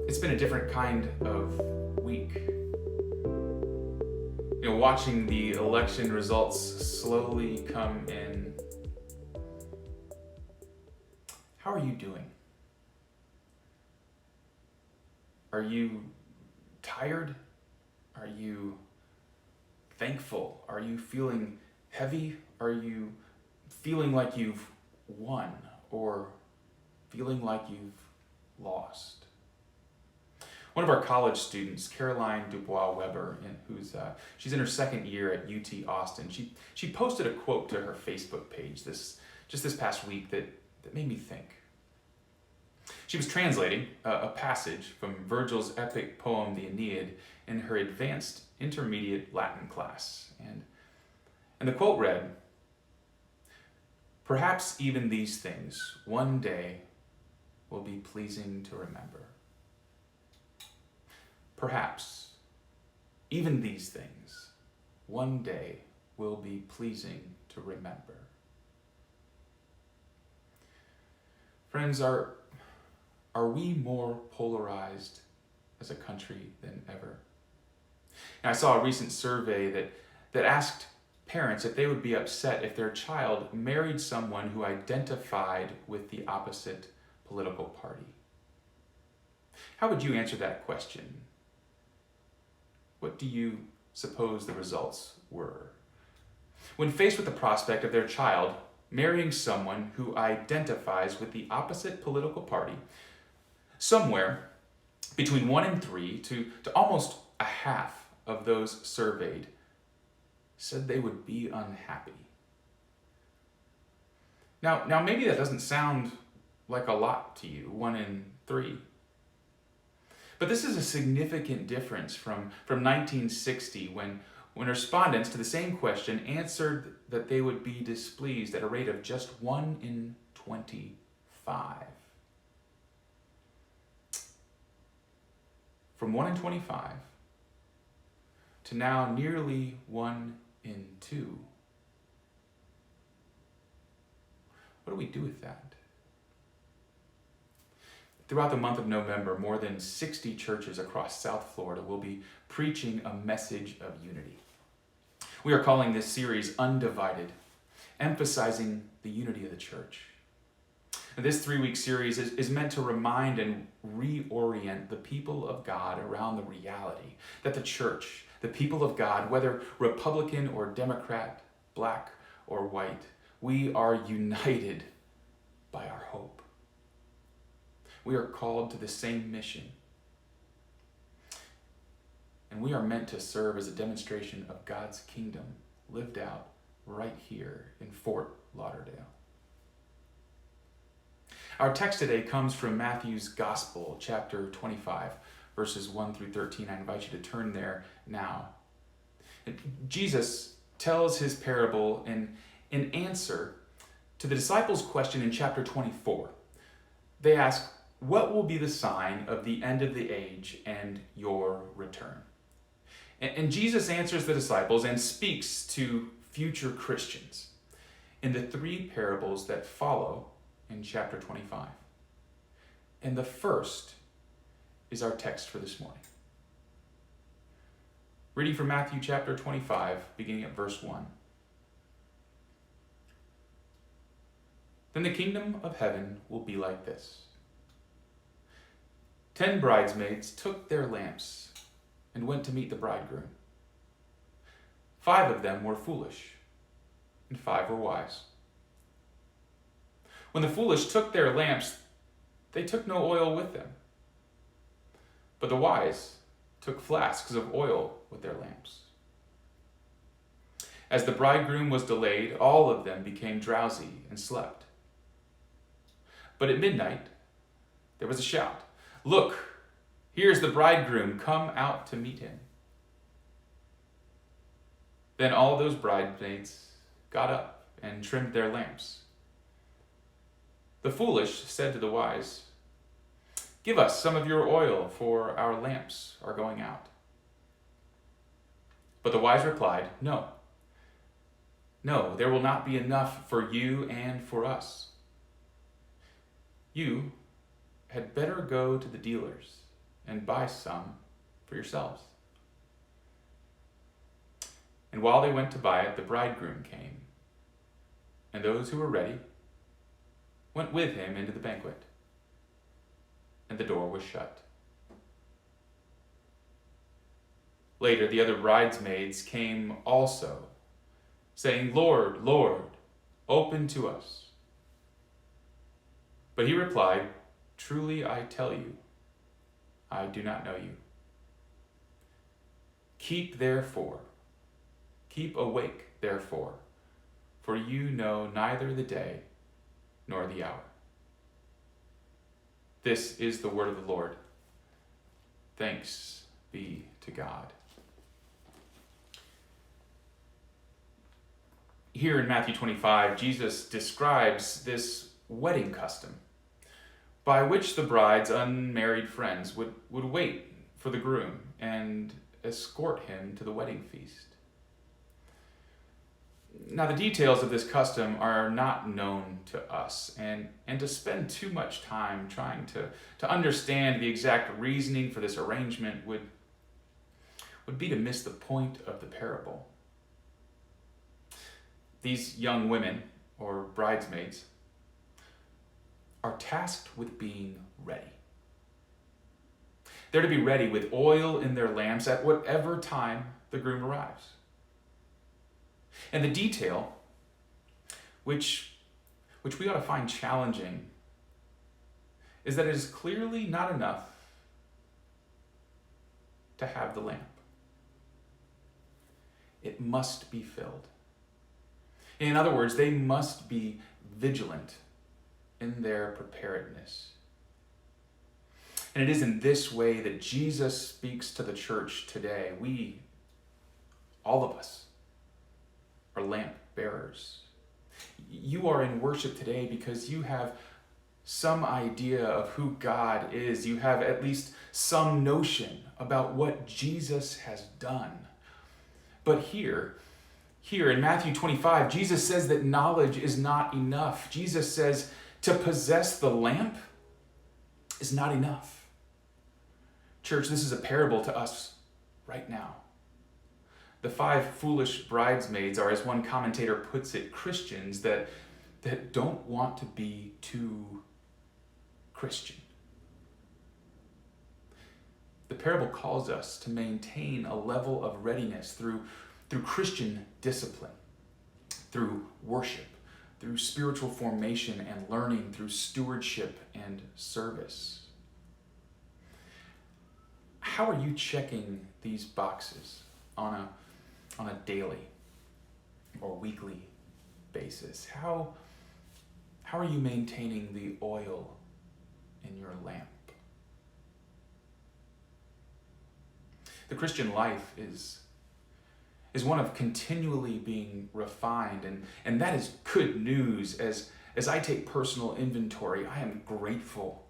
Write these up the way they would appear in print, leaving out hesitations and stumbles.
It's been a different kind of week. Watching the election results slowly come in. How are you doing? Are you tired? Are you thankful? Are you feeling heavy? Are you feeling like you've won or feeling like you've lost? One of our college students, Caroline Dubois-Weber, she's in her second year at UT Austin, she posted a quote to her Facebook page this past week that made me think. She was translating a passage from Virgil's epic poem, the Aeneid, in her advanced intermediate Latin class. And the quote read, "Perhaps even these things one day will be pleasing to remember." Perhaps even these things one day will be pleasing to remember. Friends, are we more polarized as a country than ever? And I saw a recent survey that asked parents if they would be upset if their child married someone who identified with the opposite political party. How would you answer that question? What do you suppose the results were? When faced with the prospect of their child marrying someone who identifies with the opposite political party, somewhere between 1 and 3 to almost a half of those surveyed said they would be unhappy. Now maybe that doesn't sound like a lot to you, 1 in 3. But this is a significant difference from 1960 when respondents to the same question answered that they would be displeased at a rate of just 1 in 25. From 1 in 25 to now nearly 1 in 2. What do we do with that? Throughout the month of November, more than 60 churches across South Florida will be preaching a message of unity. We are calling this series Undivided, emphasizing the unity of the church. This 3-week series is meant to remind and reorient the people of God around the reality that the church, the people of God, whether Republican or Democrat, black or white, we are united by our hope. We are called to the same mission. And we are meant to serve as a demonstration of God's kingdom lived out right here in Fort Lauderdale. Our text today comes from Matthew's Gospel, chapter 25, verses 1 through 13. I invite you to turn there now. Jesus tells his parable in answer to the disciples' question in chapter 24. They ask, "What will be the sign of the end of the age and your return?" And Jesus answers the disciples and speaks to future Christians in the 3 parables that follow in chapter 25. And the first is our text for this morning. Reading from Matthew chapter 25, beginning at verse 1. "Then the kingdom of heaven will be like this. 10 bridesmaids took their lamps and went to meet the bridegroom. 5 of them were foolish, and 5 were wise. When the foolish took their lamps, they took no oil with them. But the wise took flasks of oil with their lamps. As the bridegroom was delayed, all of them became drowsy and slept. But at midnight, there was a shout. 'Look, here's the bridegroom, come out to meet him.' Then all those bridesmaids got up and trimmed their lamps. The foolish said to the wise, 'Give us some of your oil, for our lamps are going out.' But the wise replied, 'No, there will not be enough for you and for us. You had better go to the dealers and buy some for yourselves." And while they went to buy it, the bridegroom came, and those who were ready went with him into the banquet, and the door was shut. Later, the other bridesmaids came also, saying, "Lord, Lord, open to us." But he replied, "Truly I tell you, I do not know you. Keep awake, therefore, for you know neither the day nor the hour." This is the word of the Lord. Thanks be to God. Here in Matthew 25, Jesus describes this wedding custom by which the bride's unmarried friends would wait for the groom and escort him to the wedding feast. Now, the details of this custom are not known to us, and to spend too much time trying to understand the exact reasoning for this arrangement would be to miss the point of the parable. These young women, or bridesmaids, are tasked with being ready. They're to be ready with oil in their lamps at whatever time the groom arrives. And the detail, which we ought to find challenging, is that it is clearly not enough to have the lamp. It must be filled. In other words, they must be vigilant in their preparedness. And it is in this way that Jesus speaks to the church today. We, all of us, are lamp bearers. You are in worship today because you have some idea of who God is. You have at least some notion about what Jesus has done. But here in Matthew 25, Jesus says that knowledge is not enough. Jesus says to possess the lamp is not enough. Church, this is a parable to us right now. The 5 foolish bridesmaids are, as one commentator puts it, Christians that don't want to be too Christian. The parable calls us to maintain a level of readiness through Christian discipline, through worship, through spiritual formation and learning, through stewardship and service. How are you checking these boxes on a daily or weekly basis? How are you maintaining the oil in your lamp? The Christian life is one of continually being refined, and that is good news. As I take personal inventory, I am grateful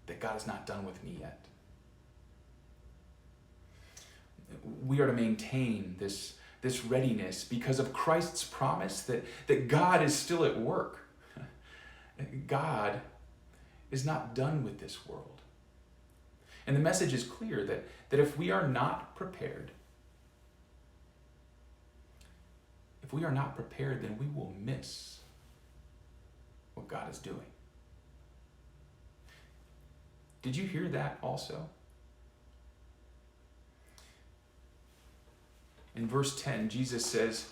that God is not done with me yet. We are to maintain this readiness because of Christ's promise that God is still at work. God is not done with this world. And the message is clear that if we are not prepared, then we will miss what God is doing. Did you hear that also? In verse 10, Jesus says,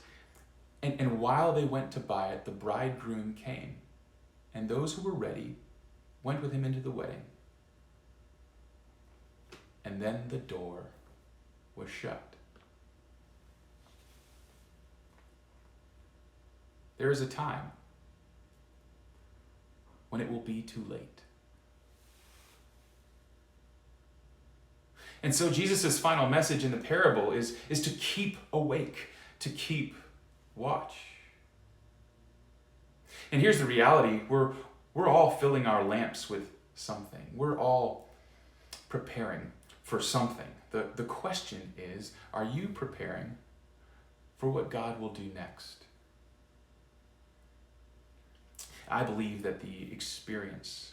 and while they went to buy it, the bridegroom came, and those who were ready went with him into the wedding. And then the door was shut. There is a time when it will be too late. And so Jesus' final message in the parable is to keep awake, to keep watch. And here's the reality. We're all filling our lamps with something. We're all preparing for something. The question is, are you preparing for what God will do next? I believe that the experience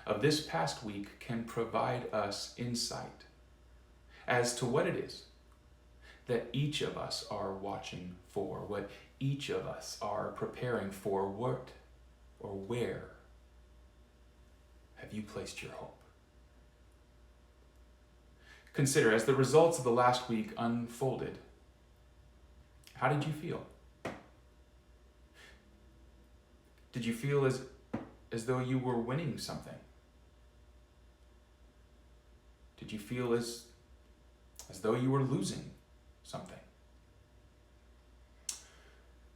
of this past week can provide us insight as to what it is that each of us are watching for, what each of us are preparing for. What or where have you placed your hope? Consider, as the results of the last week unfolded, how did you feel? Did you feel as though you were winning something? Did you feel as though you were losing something?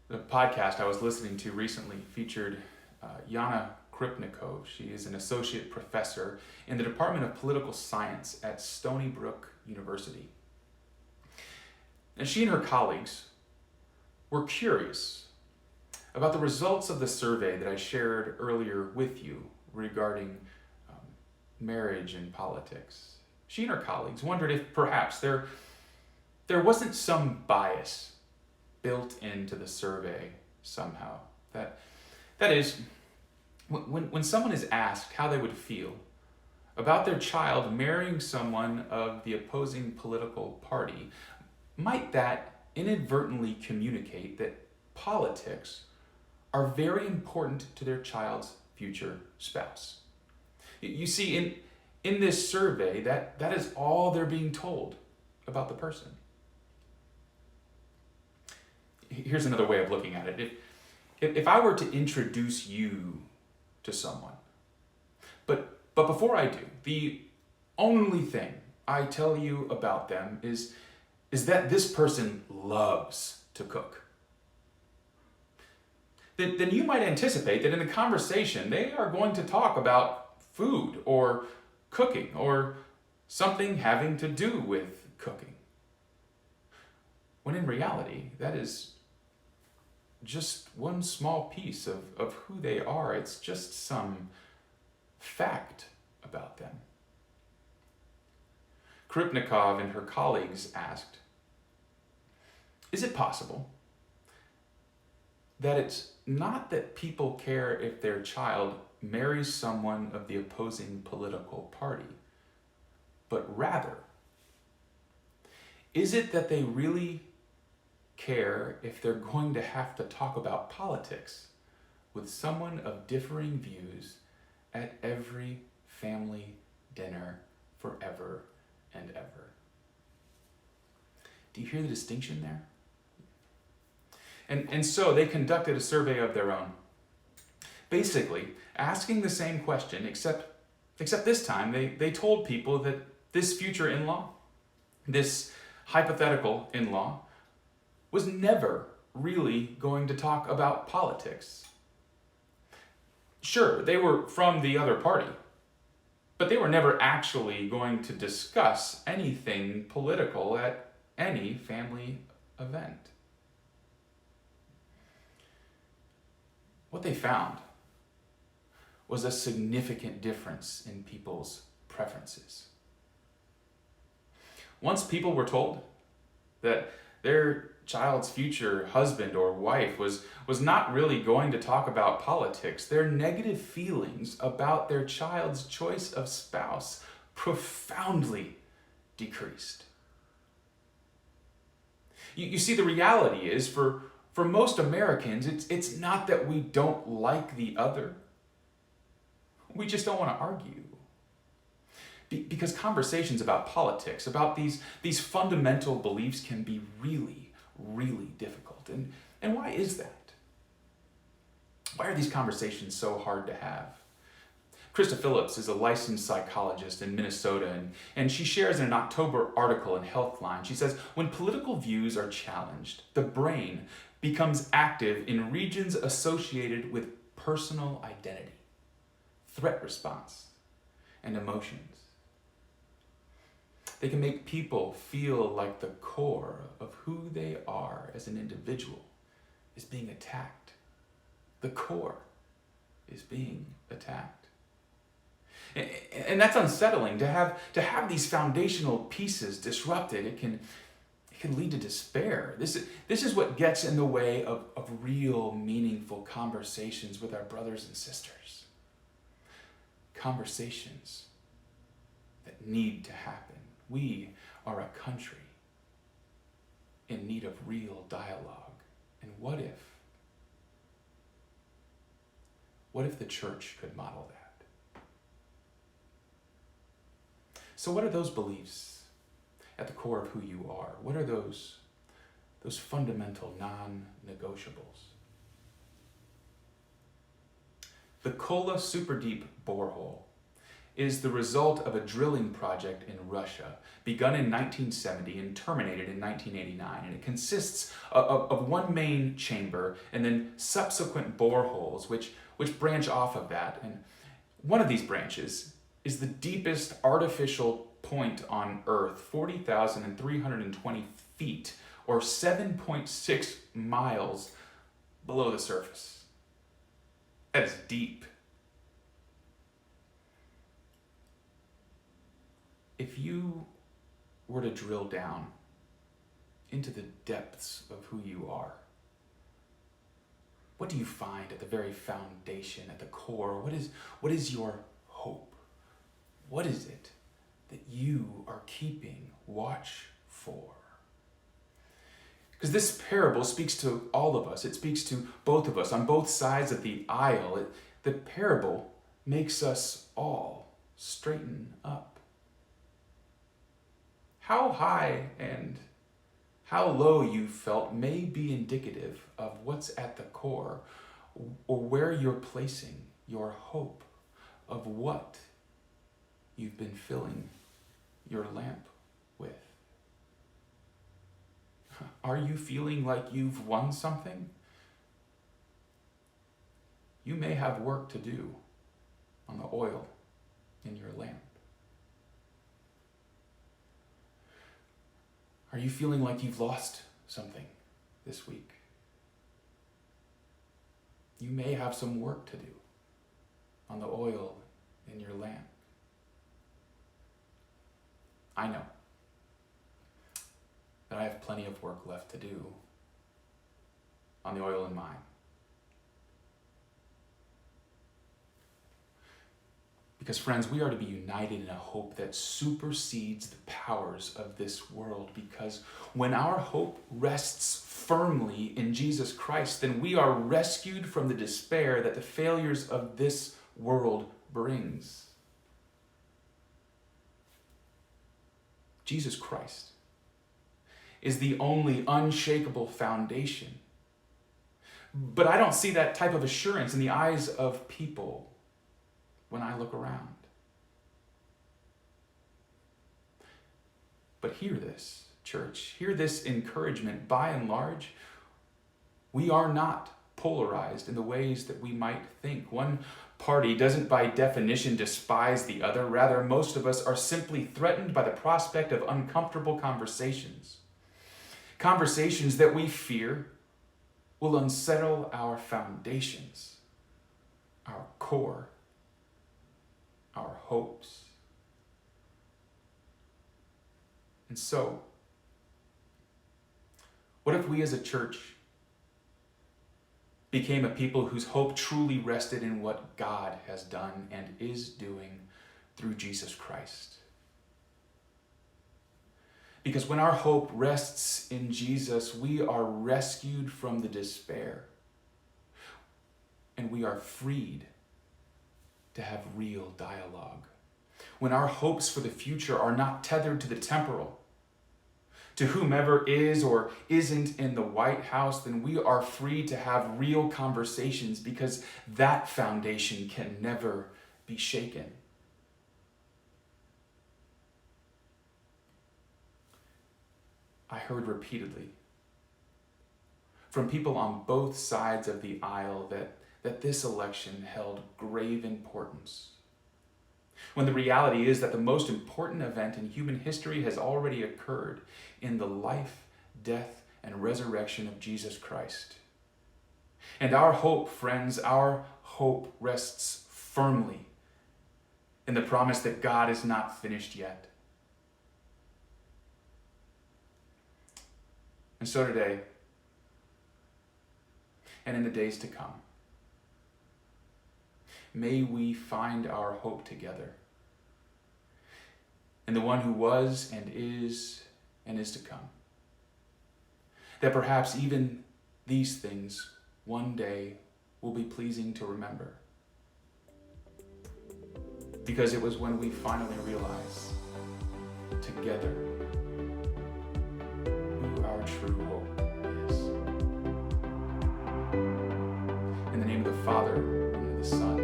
The podcast I was listening to recently featured Yana Kripnikov. She is an associate professor in the Department of Political Science at Stony Brook University. And she and her colleagues were curious about the results of the survey that I shared earlier with you regarding marriage and politics. She and her colleagues wondered if perhaps there wasn't some bias built into the survey somehow. That is, when someone is asked how they would feel about their child marrying someone of the opposing political party, might that inadvertently communicate that politics are very important to their child's future spouse? You see, in this survey, that is all they're being told about the person. Here's another way of looking at it. If I were to introduce you to someone, but before I do, the only thing I tell you about them is that this person loves to cook, then you might anticipate that in the conversation they are going to talk about food or cooking or something having to do with cooking. When in reality, that is just one small piece of who they are. It's just some fact about them. Kripnikov and her colleagues asked, is it possible that it's not that people care if their child marries someone of the opposing political party, but rather, is it that they really care if they're going to have to talk about politics with someone of differing views at every family dinner forever and ever? Do you hear the distinction there? And so they conducted a survey of their own, basically asking the same question, except this time they told people that this future in-law, this hypothetical in-law, was never really going to talk about politics. Sure, they were from the other party, but they were never actually going to discuss anything political at any family event. What they found was a significant difference in people's preferences. Once people were told that their child's future husband or wife was not really going to talk about politics, their negative feelings about their child's choice of spouse profoundly decreased. You see, the reality is, for most Americans, it's not that we don't like the other. We just don't want to argue. Because conversations about politics, about these fundamental beliefs, can be really, really difficult. And why is that? Why are these conversations so hard to have? Krista Phillips is a licensed psychologist in Minnesota, and she shares in an October article in Healthline. She says, when political views are challenged, the brain becomes active in regions associated with personal identity, threat response, and emotions. They can make people feel like the core of who they are as an individual is being attacked. The core is being attacked. And that's unsettling to have these foundational pieces disrupted. It can lead to despair. This is what gets in the way of real, meaningful conversations with our brothers and sisters. conversations that need to happen. We are a country in need of real dialogue. And what if the church could model that? So what are those beliefs at the core of who you are? What are those fundamental non-negotiables? The Kola Super Deep borehole is the result of a drilling project in Russia, begun in 1970 and terminated in 1989. And it consists of one main chamber and then subsequent boreholes which branch off of that. And one of these branches is the deepest artificial point on Earth, 40,320 feet, or 7.6 miles below the surface. That is deep. If you were to drill down into the depths of who you are, what do you find at the very foundation, at the core? What is your hope? What is it that you are keeping watch for? Because this parable speaks to all of us. It speaks to both of us on both sides of the aisle. The parable makes us all straighten up. How high and how low you felt may be indicative of what's at the core, or where you're placing your hope of what you've been filling your lamp with. Are you feeling like you've won something? You may have work to do on the oil in your lamp. Are you feeling like you've lost something this week? You may have some work to do on the oil in your lamp. I know that I have plenty of work left to do on the oil in mine. Because friends, we are to be united in a hope that supersedes the powers of this world. Because when our hope rests firmly in Jesus Christ, then we are rescued from the despair that the failures of this world brings. Jesus Christ is the only unshakable foundation. But I don't see that type of assurance in the eyes of people when I look around. But hear this, church. Hear this encouragement. By and large, we are not polarized in the ways that we might think. One party doesn't by definition despise the other. Rather, most of us are simply threatened by the prospect of uncomfortable conversations. Conversations that we fear will unsettle our foundations, our core, our hopes. And so, what if we as a church became a people whose hope truly rested in what God has done and is doing through Jesus Christ? Because when our hope rests in Jesus, we are rescued from the despair, and we are freed to have real dialogue. When our hopes for the future are not tethered to the temporal, to whomever is or isn't in the White House, then we are free to have real conversations, because that foundation can never be shaken. I heard repeatedly from people on both sides of the aisle that this election held grave importance, when the reality is that the most important event in human history has already occurred in the life, death, and resurrection of Jesus Christ. And our hope, friends, our hope rests firmly in the promise that God is not finished yet. And so today, and in the days to come, may we find our hope together in the one who was and is to come. That perhaps even these things one day will be pleasing to remember. Because it was when we finally realized together who our true hope is. In the name of the Father, and of the Son,